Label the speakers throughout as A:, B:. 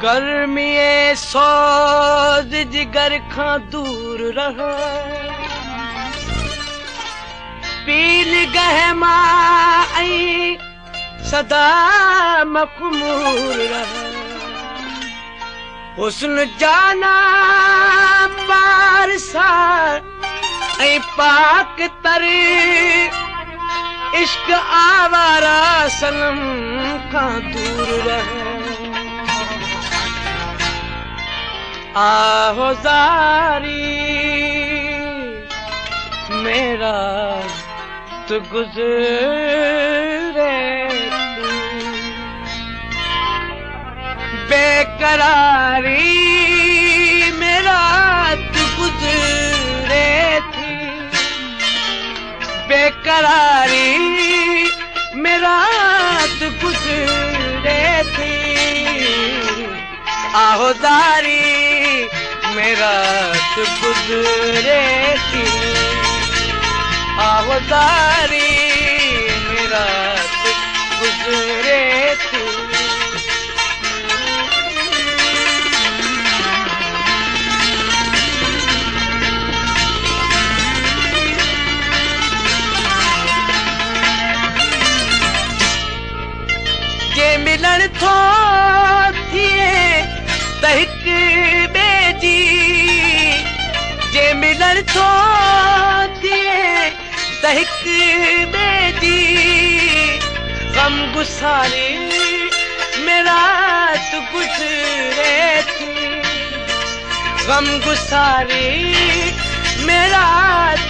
A: गर्मीए सोज जिगर खां दूर रह, पील गहमा ऐं सदा मखमूर रह। हुस्न जाना पारसा ऐं पाक तर, इश्क आवारा सनम खां दूर रह। आहो ज़ारी मेरा तो गुज़रे तू, बेकरारी मेरा तो गुज़रे थी, बेकरारी मेरा तो गुज़रे थी। आहो ज़ारी मेरा तो गुज़रे थी, आहो ज़ारी मेरा तो गुज़रे थी। जे मिलन थो थिए त हिक ॿिए जी, जे मिलन थो थिए त हिक ॿिए जी, गम गुसारी मेरा तो गुज़रे थी, गम गुसारी मेरा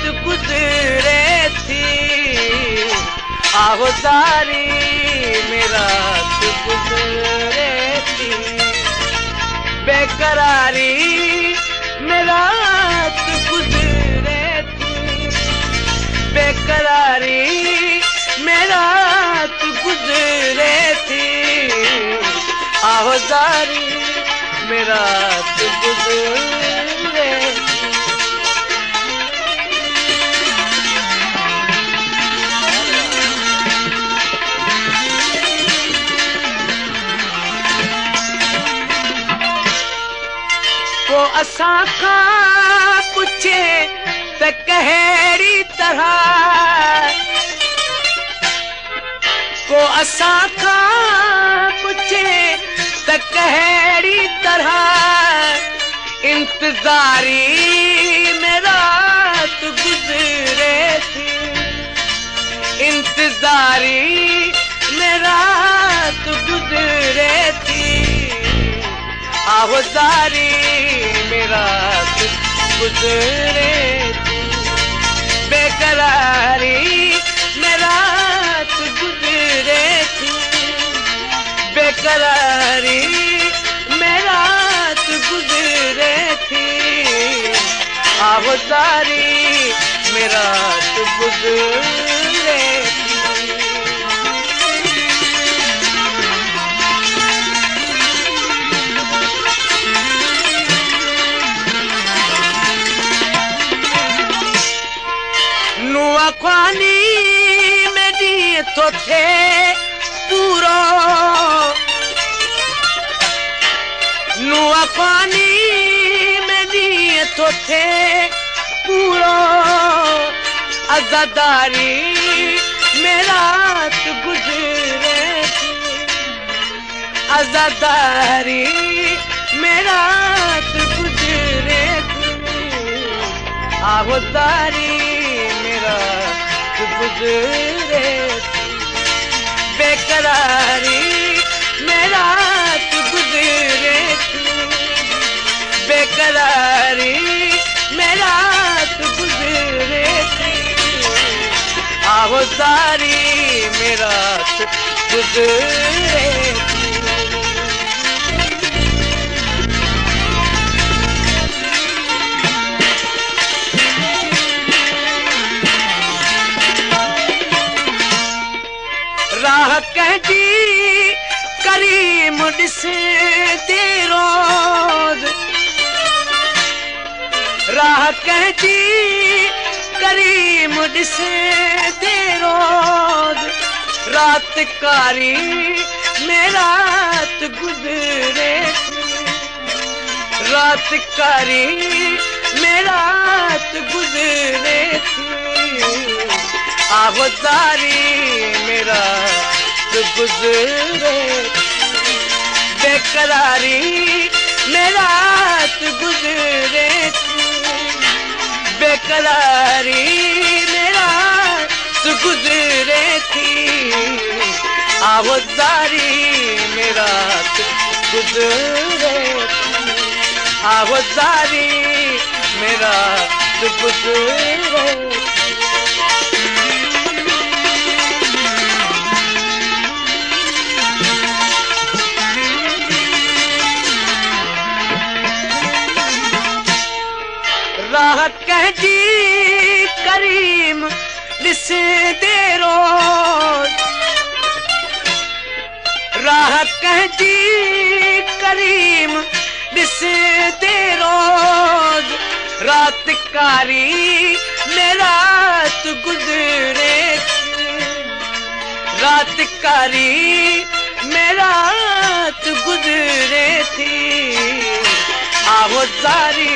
A: तो गुज़रे थी। आहो ज़ारी मेरा तो गुज़रे थी, बेकरारी मेरा तो गुज़रे थी, बेकरारी मेरा तो गुज़रे थी। आहो ज़ारी मेरा तो गुज़रे थी। को असां खां पुछे त कहिड़ी तरह, को असां खां पुछे त कहिड़ी तरह, इंतज़ारी मेरा तो गुज़रे थी, इंतज़ारी मेरा तो गुज़रे थी। आहो ज़ारी मेरा तो गुज़रे थी, बेकरारी मेरा तो गुज़रे थी, बेकरारी मेरा तो गुज़रे थी। आहो ज़ारी मेरा तो गुज़रे थी। नुआ ख्वानी में ॾींहुं थो थिए पूरो, नुआ ख्वानी में ॾींहुं थो थिए पूरो, अज़ादारी मेरा तो गुज़रे थी, अज़ादारी मेरा तो गुज़रे थी। आहो ज़ारी मेरा तो गुज़रे थी, बेकरारी मेरा तो गुज़रे थी, बेकरारी मेरा तो गुज़रे थी। आहो ज़ारी मेरा तो गुज़रे थी। राह कंहिंजी करीम ॾिसे थी रोज़, राह कहती करीम ॾिसे दे रोज़ रात कारी में रात गुज़रे रात कारी में रात गुज़रे थी आहोदारी में रात गुज़रे बेकरारी में रात गुज़रे थी बेकरारी में रात गुज़रे थी आहोदारी में रात गुज़रे थी आहोदारी में रात गुज़रे राह कहती करीम ॾिसे दे रोज़ राह कहती करीम ॾिसे दे रोज़ रात कारी में रात गुज़रे रात कारी में रात गुज़रे थी आहोदारी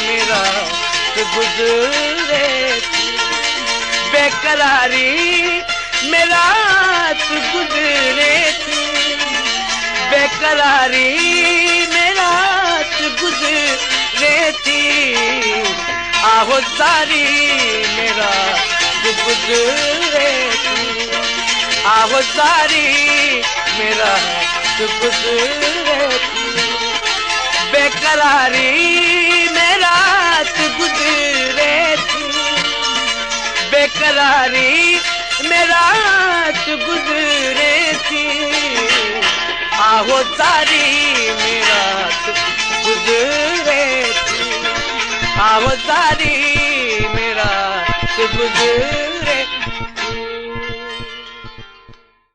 A: में रात गुज़रे थी बेकरारी में रात गुज़रे थी बेकरारी में रात गुज़रे थी आहोदारी में रात गुज़रे थी आहोदारी में रात गुज़रे थी बेकरारी में रात गुज़रे थी बेकरारी में रात गुज़रे थी आहोदारी में रात गुज़रे थी आहोदारी में रात गुज़रे